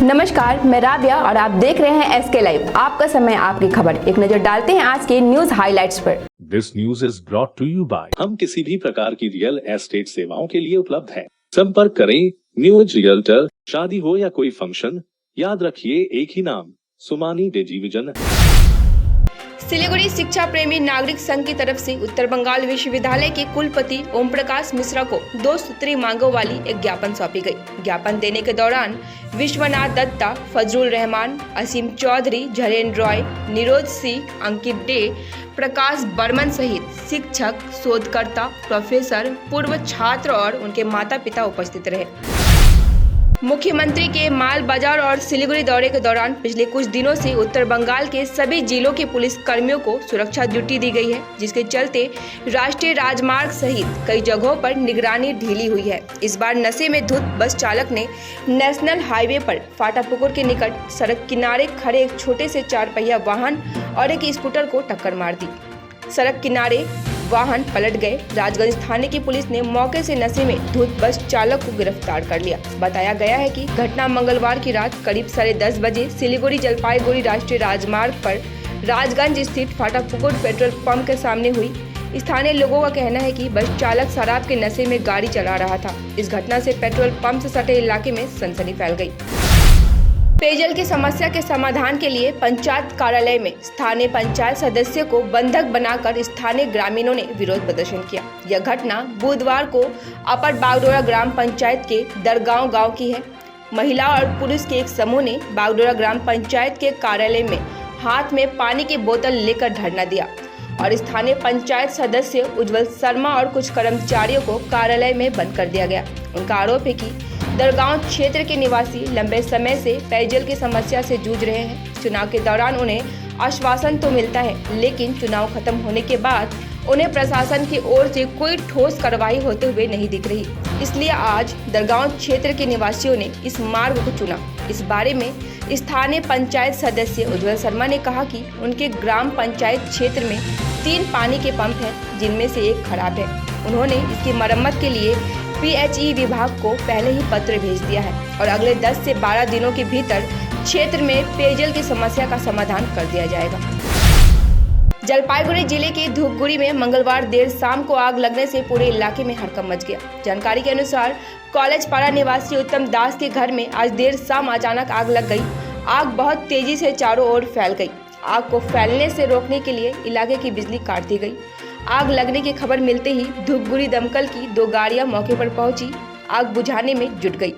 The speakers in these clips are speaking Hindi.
नमस्कार, मैं राबिया और आप देख रहे हैं एसके लाइव। आपका समय आपकी खबर। एक नजर डालते हैं आज के न्यूज हाइलाइट्स पर। This news is brought to you by हम किसी भी प्रकार की रियल एस्टेट सेवाओं के लिए उपलब्ध हैं। संपर्क करें न्यूज रियल्टर। शादी हो या कोई फंक्शन, याद रखिए एक ही नाम, सुमानी डिजीविजन। सिलीगुड़ी शिक्षा प्रेमी नागरिक संघ की तरफ से उत्तर बंगाल विश्वविद्यालय के कुलपति ओम प्रकाश मिश्रा को 2 सूत्रीय मांगों वाली एक ज्ञापन सौंपी गई। ज्ञापन देने के दौरान विश्वनाथ दत्ता, फजरुल रहमान, असीम चौधरी, झरेन रॉय, निरोध सिंह, अंकित डे, प्रकाश बर्मन सहित शिक्षक, शोधकर्ता, प्रोफेसर, पूर्व छात्र और उनके माता पिता उपस्थित रहे। मुख्यमंत्री के माल बाजार और सिलीगुड़ी दौरे के दौरान पिछले कुछ दिनों से उत्तर बंगाल के सभी जिलों के पुलिस कर्मियों को सुरक्षा ड्यूटी दी गई है, जिसके चलते राष्ट्रीय राजमार्ग सहित कई जगहों पर निगरानी ढीली हुई है। इस बार नशे में धुत बस चालक ने नेशनल हाईवे पर फाटापुकुर के निकट सड़क किनारे खड़े एक छोटे से 4 पहिया वाहन और एक स्कूटर को टक्कर मार दी। सड़क किनारे वाहन पलट गए। राजगंज थाने की पुलिस ने मौके से नशे में धुत बस चालक को गिरफ्तार कर लिया। बताया गया है कि घटना मंगलवार की रात करीब 10:30 बजे सिलीगुड़ी जलपाईगुड़ी राष्ट्रीय राजमार्ग पर राजगंज स्थित फाटापुकुर पेट्रोल पंप के सामने हुई। स्थानीय लोगों का कहना है कि बस चालक शराब के नशे में गाड़ी चला रहा था। इस घटना से पेट्रोल पंप से सटे इलाके में सनसनी फैल गई। पेयजल की समस्या के समाधान के लिए पंचायत कार्यालय में स्थानीय पंचायत सदस्य को बंधक बनाकर स्थानीय ग्रामीणों ने विरोध प्रदर्शन किया। यह घटना बुधवार को अपर बागडोरा ग्राम पंचायत के दरगांव गांव की है। महिला और पुरुष के एक समूह ने बागडोरा ग्राम पंचायत के कार्यालय में हाथ में पानी की बोतल लेकर धरना दिया और स्थानीय पंचायत सदस्य उज्जवल शर्मा और कुछ कर्मचारियों को कार्यालय में बंद कर दिया गया। उनका आरोप है कि दरगांव क्षेत्र के निवासी लंबे समय से पेयजल की समस्या से जूझ रहे हैं। चुनाव के दौरान उन्हें आश्वासन तो मिलता है, लेकिन चुनाव खत्म होने के बाद उन्हें प्रशासन की ओर से कोई ठोस कार्रवाई होते हुए नहीं दिख रही। इसलिए आज दरगांव क्षेत्र के निवासियों ने इस मार्ग को चुना। इस बारे में स्थानीय पंचायत सदस्य उज्जवल शर्मा ने कहा कि उनके ग्राम पंचायत क्षेत्र में 3 पानी के पंप हैं, जिनमें से एक खराब है। उन्होंने इसकी मरम्मत के लिए PHE विभाग को पहले ही पत्र भेज दिया है और अगले 10 से 12 दिनों के भीतर क्षेत्र में पेयजल की समस्या का समाधान कर दिया जाएगा। जलपाईगुड़ी जिले के धूपगुड़ी में मंगलवार देर शाम को आग लगने से पूरे इलाके में हड़कंप मच गया। जानकारी के अनुसार कॉलेज पाड़ा निवासी उत्तम दास के घर में आज देर शाम अचानक आग लग गई। आग बहुत तेजी से चारों ओर फैल गई। आग को फैलने से रोकने के लिए इलाके की बिजली काट दी गई। आग लगने की खबर मिलते ही धूपगुड़ी दमकल की 2 गाड़ियां मौके पर पहुंची, आग बुझाने में जुट गई।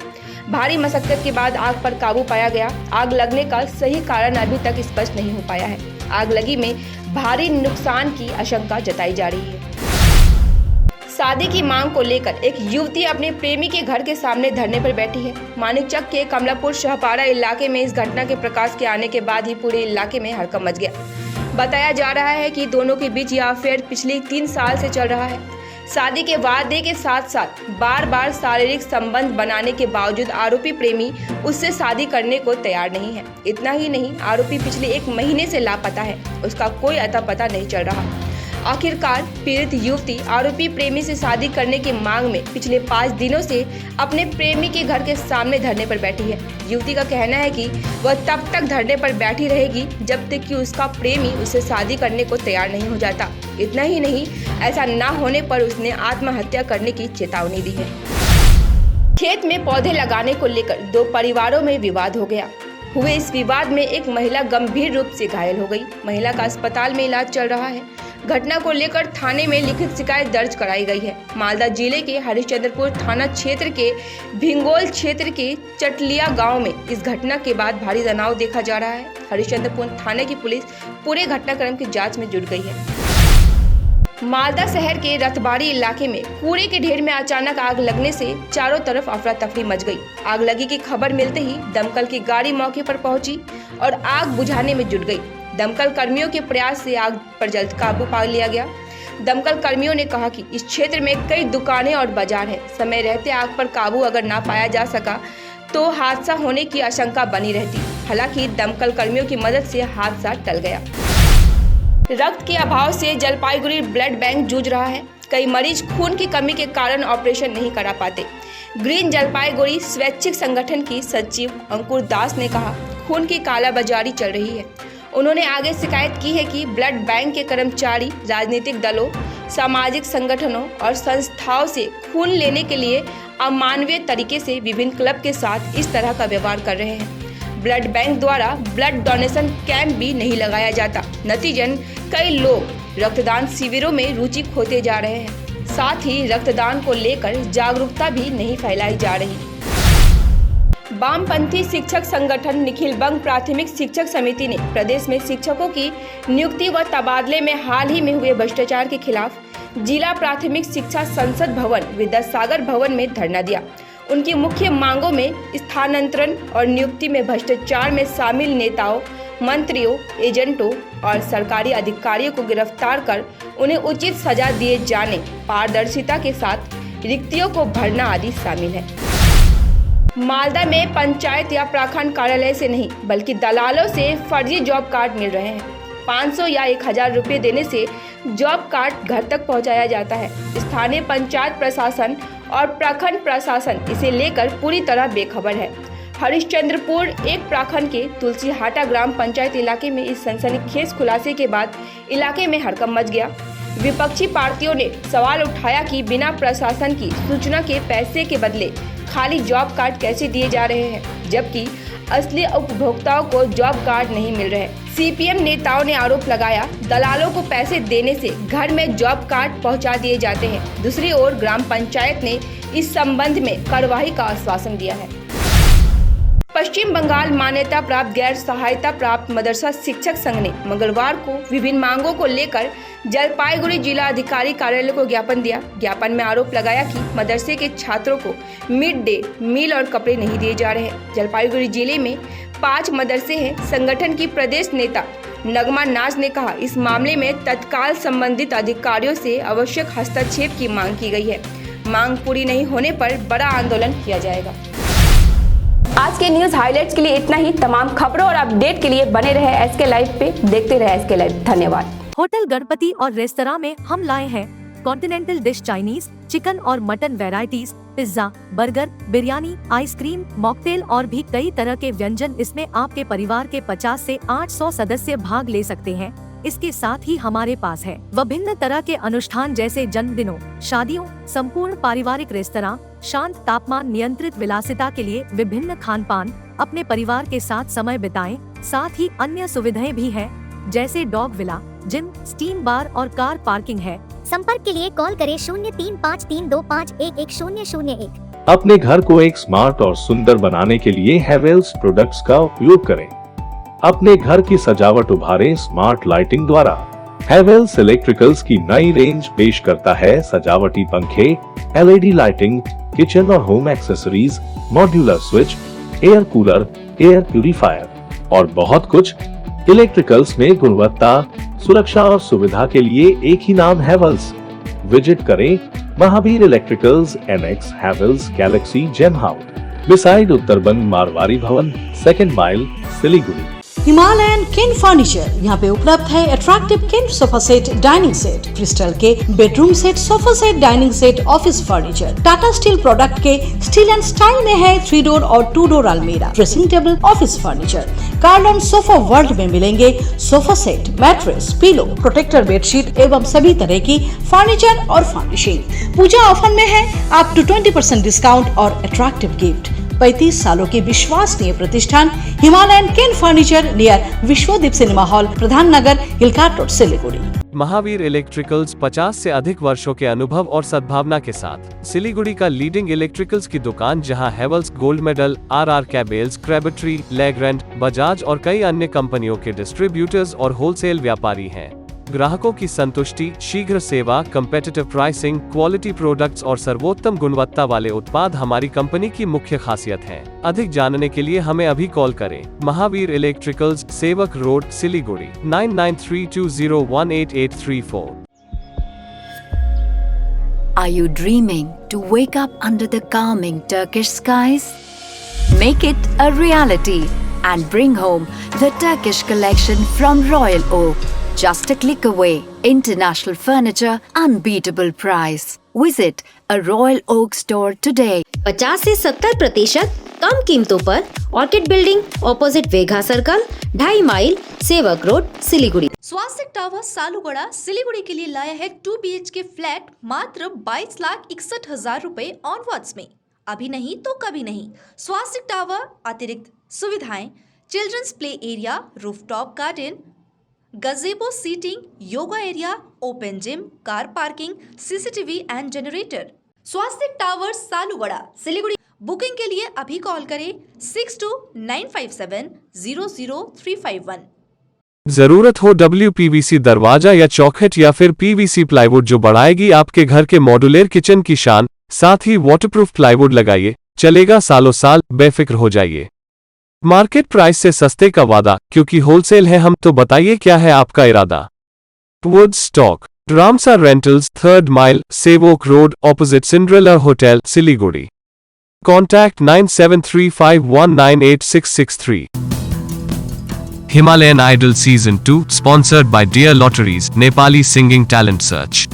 भारी मशक्कत के बाद आग पर काबू पाया गया। आग लगने का सही कारण अभी तक स्पष्ट नहीं हो पाया है। आग लगी में भारी नुकसान की आशंका जताई जा रही है। शादी की मांग को लेकर एक युवती अपने प्रेमी के घर के सामने धरने पर बैठी है। मानिकचक के कमलापुर शाहपारा इलाके में इस घटना के प्रकाश के आने के बाद ही पूरे इलाके में हड़कंप मच गया। बताया जा रहा है कि दोनों के बीच यह अफेयर पिछले 3 साल से चल रहा है। शादी के वादे के साथ साथ बार बार शारीरिक संबंध बनाने के बावजूद आरोपी प्रेमी उससे शादी करने को तैयार नहीं है। इतना ही नहीं, आरोपी पिछले 1 महीने से लापता है। उसका कोई अता पता नहीं चल रहा। आखिरकार पीड़ित युवती आरोपी प्रेमी से शादी करने की मांग में पिछले 5 दिनों से अपने प्रेमी के घर के सामने धरने पर बैठी है। युवती का कहना है कि वह तब तक धरने पर बैठी रहेगी जब तक कि उसका प्रेमी उससे शादी करने को तैयार नहीं हो जाता। इतना ही नहीं, ऐसा ना होने पर उसने आत्महत्या करने की चेतावनी दी है। खेत में पौधे लगाने को लेकर 2 परिवारों में विवाद हो गया। हुए इस विवाद में एक महिला गंभीर रूप से घायल हो गई। महिला का अस्पताल में इलाज चल रहा है। घटना को लेकर थाने में लिखित शिकायत दर्ज कराई गई है। मालदा जिले के हरिश्चंद्रपुर थाना क्षेत्र के भिंगोल क्षेत्र के चटलिया गांव में इस घटना के बाद भारी तनाव देखा जा रहा है। हरिश्चंद्रपुर थाने की पुलिस पूरे घटनाक्रम की जांच में जुट गई है। मालदा शहर के रतबाड़ी इलाके में कूड़े के ढेर में अचानक आग लगने से चारों तरफ अफरा तफरी मच गई। आग लगी की खबर मिलते ही दमकल की गाड़ी मौके पर पहुंची और आग बुझाने में जुट गई। दमकल कर्मियों के प्रयास से आग पर जल्द काबू पा लिया गया। दमकल कर्मियों ने कहा कि इस क्षेत्र में कई दुकानें और बाजार हैं। समय रहते आग पर काबू अगर ना पाया जा सका तो हादसा होने की आशंका बनी रहती। हालांकि दमकल कर्मियों की मदद से हादसा टल गया। रक्त के अभाव से जलपाईगुड़ी ब्लड बैंक जूझ रहा है। कई मरीज खून की कमी के कारण ऑपरेशन नहीं करा पाते। ग्रीन जलपाईगुड़ी स्वैच्छिक संगठन की सचिव अंकुर दास ने कहा, खून की कालाबाजारी चल रही है। उन्होंने आगे शिकायत की है कि ब्लड बैंक के कर्मचारी राजनीतिक दलों, सामाजिक संगठनों और संस्थाओं से खून लेने के लिए अमानवीय तरीके से विभिन्न क्लब के साथ इस तरह का व्यवहार कर रहे हैं। ब्लड बैंक द्वारा ब्लड डोनेशन कैंप भी नहीं लगाया जाता। नतीजन कई लोग रक्तदान शिविरों में रुचि खोते जा रहे हैं। साथ ही रक्तदान को लेकर जागरूकता भी नहीं फैलाई जा रही। वामपंथी शिक्षक संगठन निखिल बंग प्राथमिक शिक्षक समिति ने प्रदेश में शिक्षकों की नियुक्ति व तबादले में हाल ही में हुए भ्रष्टाचार के खिलाफ जिला प्राथमिक शिक्षा संसद भवन विद्यासागर भवन में धरना दिया। उनकी मुख्य मांगों में स्थानांतरण और नियुक्ति में भ्रष्टाचार में शामिल नेताओं, मंत्रियों, एजेंटों और सरकारी अधिकारियों को गिरफ्तार कर उन्हें उचित सजा दिए जाने, पारदर्शिता के साथ रिक्तियों को भरना आदि शामिल है। मालदा में पंचायत या प्रखंड कार्यालय से नहीं बल्कि दलालों से फर्जी जॉब कार्ड मिल रहे हैं। 500 या 1000 रुपये देने से जॉब कार्ड घर तक पहुंचाया जाता है। स्थानीय पंचायत प्रशासन और प्रखंड प्रशासन इसे लेकर पूरी तरह बेखबर है। हरिश्चंद्रपुर एक प्रखंड के तुलसीहाटा ग्राम पंचायत इलाके में इस सनसनीखेज खुलासे के बाद इलाके में हड़कंप मच गया। विपक्षी पार्टियों ने सवाल उठाया कि बिना प्रशासन की सूचना के पैसे के बदले खाली जॉब कार्ड कैसे दिए जा रहे हैं, जबकि असली उपभोक्ताओं को जॉब कार्ड नहीं मिल रहे। सीपीएम नेताओं ने आरोप लगाया, दलालों को पैसे देने से घर में जॉब कार्ड पहुंचा दिए जाते हैं। दूसरी ओर ग्राम पंचायत ने इस संबंध में कार्रवाई का आश्वासन दिया है। पश्चिम बंगाल मान्यता प्राप्त गैर सहायता प्राप्त मदरसा शिक्षक संघ ने मंगलवार को विभिन्न मांगों को लेकर जलपाईगुड़ी जिला अधिकारी कार्यालय को ज्ञापन दिया। ज्ञापन में आरोप लगाया कि मदरसे के छात्रों को मिड डे मील और कपड़े नहीं दिए जा रहे हैं। जलपाईगुड़ी जिले में 5 मदरसे हैं। संगठन की प्रदेश नेता नगमा नाज ने कहा, इस मामले में तत्काल संबंधित अधिकारियों से आवश्यक हस्तक्षेप की मांग की गई है। मांग पूरी नहीं होने पर बड़ा आंदोलन किया जाएगा। आज के न्यूज हाइलाइट्स के लिए इतना ही। तमाम खबरों और अपडेट के लिए बने रहे एसके लाइव पे। देखते रहे एसके लाइव। धन्यवाद। होटल गणपति और रेस्तरां में हम लाए हैं कॉन्टिनेंटल डिश, चाइनीज, चिकन और mutton varieties, pizza, burger, biryani, ice cream, mocktail और भी कई तरह के व्यंजन। इसमें आपके परिवार के 50 से 800 सदस्य भाग ले सकते हैं। इसके साथ ही हमारे पास है विभिन्न तरह के अनुष्ठान जैसे जन्मदिनों, शादियों, संपूर्ण पारिवारिक रेस्तरां, शांत तापमान नियंत्रित विलासिता के लिए विभिन्न खान पान। अपने परिवार के साथ समय बिताएं। साथ ही अन्य सुविधाएं भी है जैसे डॉग विला, जिम, स्टीम बार और कार पार्किंग है। संपर्क के लिए कॉल करें 0353251101। अपने घर को एक स्मार्ट और सुंदर बनाने के लिए हेवेल्स प्रोडक्ट्स का उपयोग करें। अपने घर की सजावट उभारें स्मार्ट लाइटिंग द्वारा। हेवेल्स इलेक्ट्रिकल्स की नई रेंज पेश करता है सजावटी पंखे, एलईडी लाइटिंग, किचन और home accessories, modular switch, air cooler, air purifier और बहुत कुछ। इलेक्ट्रिकल्स में गुणवत्ता, सुरक्षा और सुविधा के लिए एक ही नाम हेवेल्स। विजिट करें Mahavir electricals, annexe Havells galaxy gem house, beside उत्तरबंद Marwari Bhawan, 2nd mile, Siliguri. Himalayan किन फर्नीचर यहाँ पे उपलब्ध है। अट्रैक्टिव किन sofa set, dining set, crystal के bedroom set, sofa set, dining set, office furniture. Tata steel product के स्टील एंड स्टाइल में है 3 डोर और 2 डोर अलमीरा, ड्रेसिंग टेबल, ऑफिस फर्नीचर। कार्डन सोफा वर्ल्ड में मिलेंगे sofa set, mattress, pillow, protector bedsheet एवं सभी तरह की फर्नीचर और फर्निशिंग। पूजा ऑफर में है अप टू 20% डिस्काउंट और अट्रैक्टिव गिफ्ट। 35 सालों के विश्वसनीय प्रतिष्ठान हिमालयन किन furniture near Vishwadeep cinema hall, Pradhan Nagar, hill cart road, Siliguri. Mahavir electricals 50 से अधिक वर्षों के अनुभव और सद्भावना के साथ सिलीगुड़ी का लीडिंग इलेक्ट्रिकल्स की दुकान, जहां Havells gold medal, RR cables, Crabtree, Legrand, Bajaj और कई अन्य कंपनियों के डिस्ट्रीब्यूटर्स और होलसेल व्यापारी हैं। ग्राहकों की संतुष्टि, शीघ्र सेवा, कम्पेटिटिव प्राइसिंग, क्वालिटी प्रोडक्ट्स और सर्वोत्तम गुणवत्ता वाले उत्पाद हमारी कंपनी की मुख्य खासियत है। अधिक जानने के लिए हमें अभी कॉल करें। महावीर इलेक्ट्रिकल्स, सेवक road, Siliguri, 9932018834। Are you dreaming to wake up under the calming Turkish skies? Make it a reality and bring home the Turkish collection from Royal Oak. Just a click away. International furniture, unbeatable price. Visit a Royal Oak store today. 50 से 70% कम कीमतों पर ऑर्किड बिल्डिंग ऑपोजिट वेघा circle 2.5 mile Sevoke road Siliguri. Swastik tower Salugara Siliguri के लिए लाया है 2 BHK फ्लैट मात्र 22,61,000 रुपए ऑनवर्ड्स में। अभी नहीं तो कभी नहीं। स्वास्तिक टावर अतिरिक्त सुविधाएं, children's play area, rooftop garden, gazebo seating, yoga area, open gym, car parking, CCTV and generator. Swastik tower Salugara Siliguri. Booking के लिए अभी कॉल करें 6295700351। जरूरत हो WPVC दरवाजा या चौखट या फिर PVC प्लाईवुड जो बढ़ाएगी आपके घर के मॉड्यूलर किचन की शान, साथ ही वाटरप्रूफ प्लाईवुड लगाइए, चलेगा सालों साल, बेफिक्र हो जाइए। मार्केट प्राइस से सस्ते का वादा, क्योंकि होलसेल है हम, तो बताइए क्या है आपका इरादा। Would stock, Ramsa rentals, 3rd mile, Sevoke road, opposite Cinderella hotel, Siliguri. Contact 9735198663. Himalayan Idol Season 2, sponsored by Dear Lotteries, Nepali Singing Talent Search.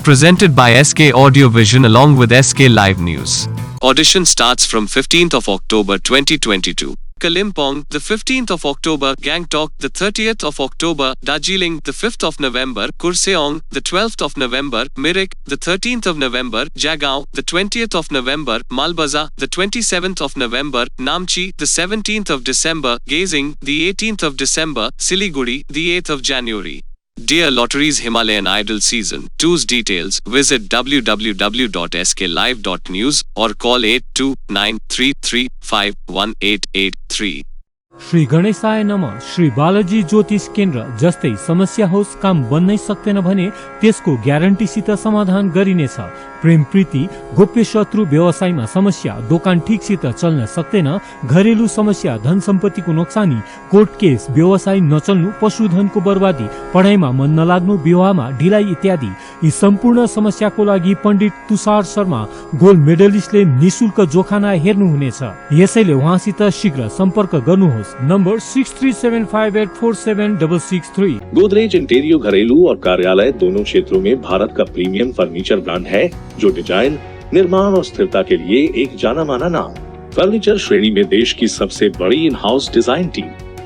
Presented by SK Audio Vision along with SK Live News. Audition starts from 15th of October 2022. Kalimpong, the 15th of October, Gangtok, the 30th of October, Darjeeling, the 5th of November, Kurseong, the 12th of November, Mirik, the 13th of November, Jagaon, the 20th of November, Malbaza, the 27th of November, Namchi, the 17th of December, Gazing, the 18th of December, Siliguri, the 8th of January. Dear Lotteries Himalayan Idol Season 2's details, visit www.sklive.news or call 8293351883. Shri गणेशाय नमः। श्री बालाजी ज्योतिष केन्द्र। जस्तै समस्या होस्, काम बन्नै सक्दैन भने त्यसको ग्यारेन्टीसित समाधान गरिनेछ। प्रेम प्रीति, गोप्य शत्रु, व्यवसायमा समस्या, दोकान ठीकसित चल्न सक्दैन, घरेलु समस्या, धन सम्पत्तिको नोक्सानी, कोर्ट केस, व्यवसाय नचल्नु, पशुधनको बर्बादी, पढाइमा मन नलाग्नु, विवाहमा ढिलाइ इत्यादि यी सम्पूर्ण समस्याको लागि पण्डित तुषार शर्मा गोल्ड मेडलिस्टले निशुल्क जोखाना हेर्नुहुनेछ। यसैले उहाँसित शीघ्र सम्पर्क गर्नुहोस्। नम्बर 6375847663। गोदरेज इंटीरियर घरेलू और कार्यालय दोनों क्षेत्रों में भारत का प्रीमियम फर्नीचर ब्रांड है, जो डिजाइन, निर्माण और स्थिरता के लिए एक जाना माना नाम। फर्नीचर श्रेणी में देश की सबसे बड़ी इन हाउस डिजाइन टीम।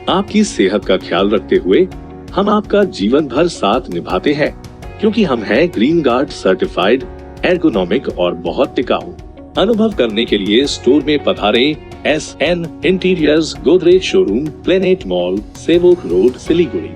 आपकी सेहत का ख्याल रखते हुए हम आपका जीवन भर साथ निभाते हैं, क्योंकि हम हैं ग्रीन गार्ड सर्टिफाइड, एर्गोनॉमिक और बहुत टिकाऊ। अनुभव करने के लिए स्टोर में पधारें। SN interiors, Godrej showroom, planet mall, Sevoke road, Siliguri.